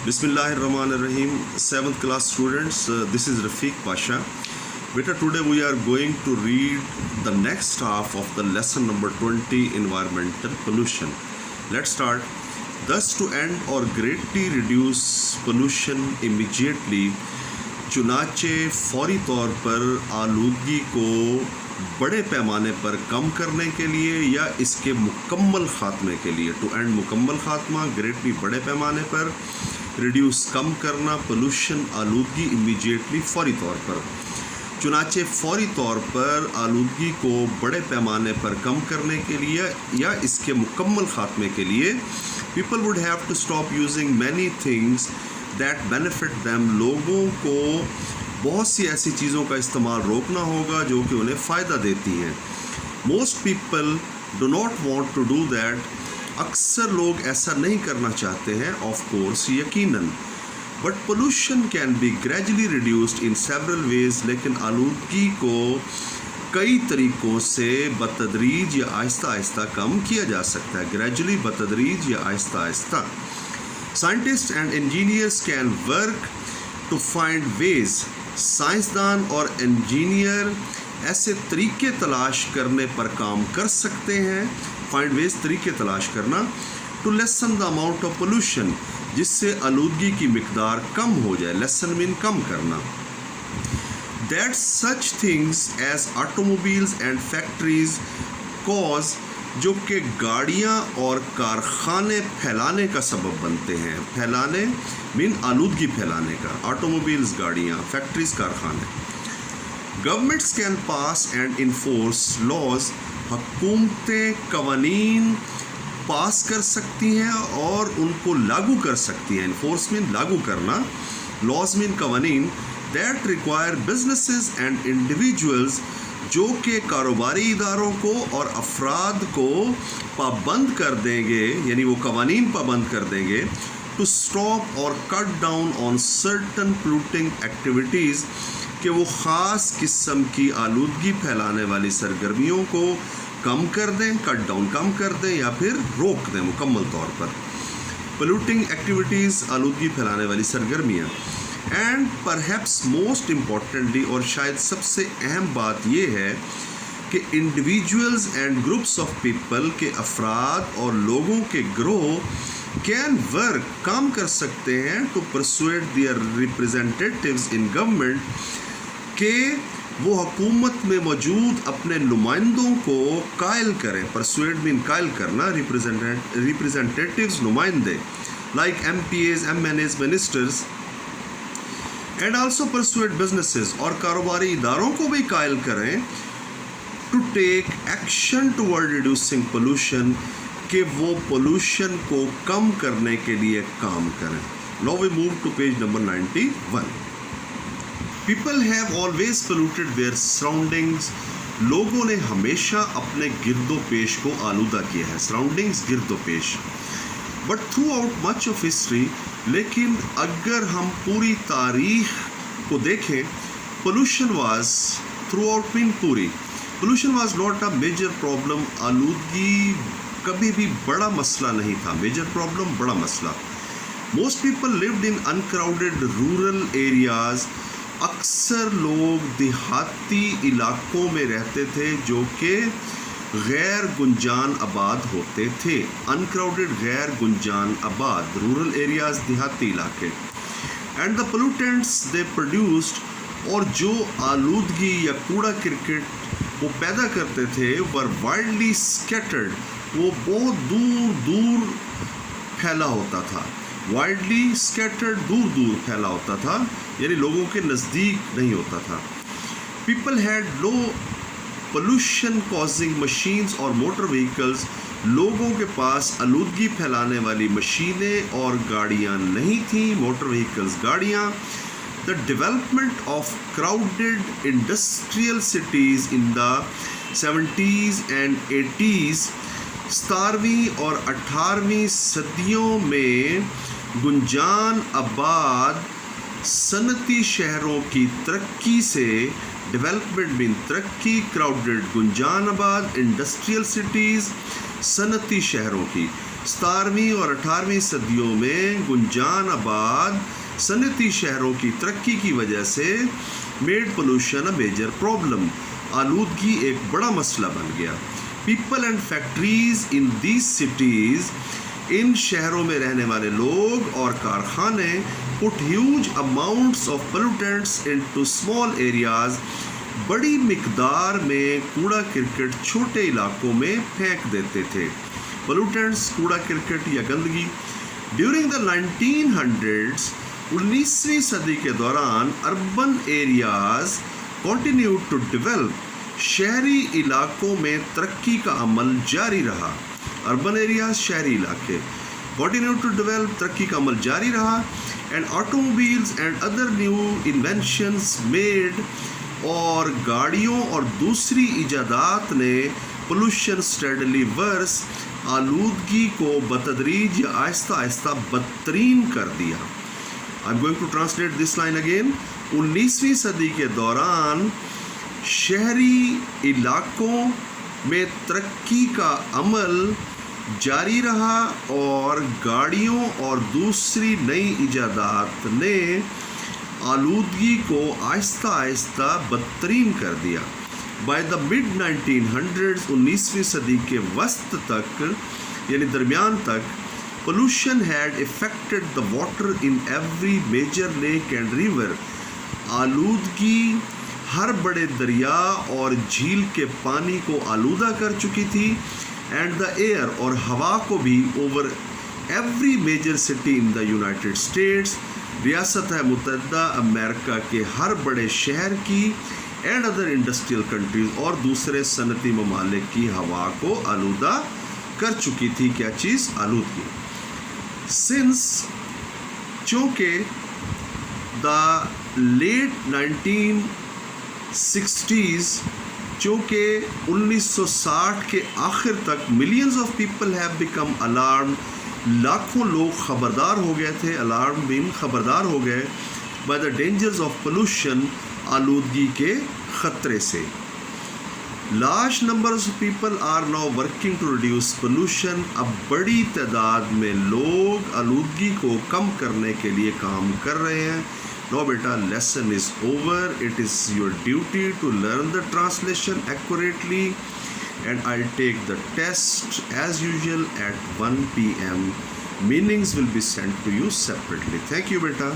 Bismillah ar-Rahman ar-Rahim. 7th class students, this is Rafiq Pasha. Beta, today we are going to read the next half of the lesson number 20, environmental pollution. Let's start. Thus, to end or greatly reduce pollution immediately, चुनाचे फौरी तौर पर आलूदगी को बड़े पैमाने पर कम करने के लिए या इसके मुकम्मल ख़ात्मे के लिए, टू एंड मुकम्मल ख़ात्मा, ग्रेटली बड़े पैमाने पर, रिड्यूस कम करना, पोल्यूशन आलूदगी इमीडिएटली फौरी तौर पर, चुनाचे फौरी तौर पर आलूदगी को बड़े पैमाने पर कम करने के लिए या इसके मुकम्मल ख़ात्मे के लिए people would have to stop using many things that benefit them, लोगों को बहुत सी ऐसी चीज़ों का इस्तेमाल रोकना होगा जो कि उन्हें फ़ायदा देती हैं. Most people do not want to do that, अक्सर लोग ऐसा नहीं करना चाहते हैं, ऑफ कोर्स यकीनन. But pollution can be gradually reduced in several ways, लेकिन आलूदगी को कई तरीक़ों से बतदरीज या आहिस्ता आहिस्ता कम किया जा सकता है. ग्रेजुअली, बतदरीज या Aahista Aahista. Scientists and engineers can work to find ways. साइंसदान और इंजीनियर ऐसे तरीके तलाश करने पर काम कर सकते हैं. फाइंड वेज, तरीके तलाश करना. To lessen the amount of pollution, जिससे आलूदगी की मिकदार कम हो जाए. लेसन मीन कम करना. That such things as automobiles and factories cause, जो कि गाड़ियाँ और कारखाने फैलाने का सबब बनते हैं. फैलाने मीन आलूदगी फैलाने का. ऑटोमोबाइल्स गाड़ियाँ, फैक्ट्रीज कारखाने. Governments can pass and enforce laws, हुकूमतें कवानीन पास कर सकती हैं और उनको लागू कर सकती हैं. इन्फोर्स मीन लागू करना, लॉज मीन कवानीन. That require businesses and individuals, जो कि कारोबारी इदारों को और अफराद को पाबंद कर देंगे, यानी वो कवानीन पाबंद कर देंगे. टू स्टॉप और cut down on certain polluting activities, कि वो ख़ास किस्म की आलूदगी फैलाने वाली सरगर्मियों को कम कर दें, कट डाउन कम कर दें या फिर रोक दें मुकम्मल तौर पर. पोल्यूटिंग एक्टिविटीज़, आलूदगी फैलाने वाली सरगर्मियाँ. एंड परहैप्स मोस्ट इम्पॉर्टेंटली, और शायद सबसे अहम बात यह है कि individuals and groups of people, के अफराद और लोगों के ग्रोह कैन वर्क, काम कर सकते हैं, to persuade their representatives in government, के वो हुकूमत में मौजूद अपने नुमाइंदों को कायल करें. परसुएड मीन कायल करना, रिप्रेजेंटेटिव्स नुमाइंदे, like MPAs, MNAs, ministers. And also persuade businesses, और कारोबारी इदारों को भी कायल करें, to take action toward reducing pollution, कि वो पोल्यूशन को कम करने के लिए काम करें. Now we move to page number 91. People have always polluted their surroundings, लोगों ने हमेशा अपने गिरदो पेश को आलूदा किया है. सराउंडिंग्स, गिरदो पेश. But throughout much of history, लेकिन अगर हम पूरी तारीख को देखें, pollution was, throughout mean पूरी, pollution was not a major problem. आलूदगी कभी भी बड़ा मसला नहीं था. मेजर प्रॉब्लम, बड़ा मसला. Most people lived in uncrowded rural areas, अक्सर लोग देहाती इलाकों में रहते थे जो कि गैर गुंजान आबाद होते थे. अनक्राउडेड, गैर गुंजान आबाद, रूरल एरियाज, देहाती इलाके. And the pollutants they produced, और जो आलूदगी या कूड़ा क्रिकेट वो पैदा करते थे, वर वाइडली स्कैटर्ड, वो बहुत दूर दूर फैला होता था. वाइडली स्कैटर्ड, दूर दूर फैला होता था, यानी लोगों के नज़दीक नहीं होता था. People had low pollution causing machines और मोटर व्हीकल्स, लोगों के पास आलूदगी फैलाने वाली मशीनें और गाड़ियाँ नहीं थीं. मोटर व्हीकल्स, गाड़ियाँ. The development of crowded industrial cities in the 70s and 80s, 17वीं और 18वीं सदियों में गुंजान आबाद सनती शहरों की तरक्की से, डेवलपमेंट मीन तरक्की, क्राउडेड गुंजान आबाद, इंडस्ट्रियल सिटीज़, सनती शहरों की. 17ویں اور 18ویں صدیوں میں گنجان آباد صنعتی شہروں کی ترقی کی وجہ سے made pollution a major problem, آلودگی ایک بڑا مسئلہ بن گیا. People and factories in these cities, ان شہروں میں رہنے والے لوگ اور کارخانے put huge amounts of pollutants into small areas, بڑی مقدار میں کوڑا کرکٹ چھوٹے علاقوں میں پھینک دیتے تھے. پولوٹنٹس، کوڑا کرکٹ یا گندگی. ڈیورنگ دا 1900s، 19ویں صدی کے دوران urban areas continued to develop, شہری علاقوں میں ترقی کا عمل جاری رہا. اربن ایریاز، شہری علاقے، کنٹینیوڈ ٹو ڈیولپ، ترقی کا عمل جاری رہا. And automobiles and other new inventions made, اور گاڑیوں اور دوسری ایجادات نے پولوشن اسٹیڈلی ورس، آلودگی کو بتدریج یا آہستہ آہستہ بدترین کر دیا. I'm going to translate this line again. 19ویں صدی کے دوران شہری علاقوں میں ترقی کا عمل جاری رہا اور گاڑیوں اور دوسری نئی ایجادات نے آلودگی کو آہستہ آہستہ بدترین کر دیا. بائی دا مڈ 1900s، 19ویں صدی کے وسط تک یعنی درمیان تک، pollution had affected the water in every major lake and river. آلودگی ہر بڑے دریا اور جھیل کے پانی کو آلودہ کر چکی تھی. اینڈ دا ایئر، اور ہوا کو بھی، over every major city in the United States, ریاست متحدہ امریکہ کے ہر بڑے شہر کی، اینڈ ادر انڈسٹریل کنٹریز، اور دوسرے صنعتی ممالک کی ہوا کو آلودہ کر چکی تھی. کیا چیز؟ آلودگی. سنس، چونکہ دا لیٹ 1960s، چونکہ 1960 کے آخر تک millions of people have become alarmed, لاکھوں لوگ خبردار ہو گئے تھے، الارم بین خبردار ہو گئے، by the dangers of pollution, آلودگی کے خطرے سے. Large numbers of people are now working to reduce pollution, اب بڑی تعداد میں لوگ آلودگی کو کم کرنے کے لیے کام کر رہے ہیں. Now beta, lesson is over. It is your duty to learn the translation accurately, and I'll take the test as usual at 1 p.m. Meanings will be sent to you separately. Thank you beta.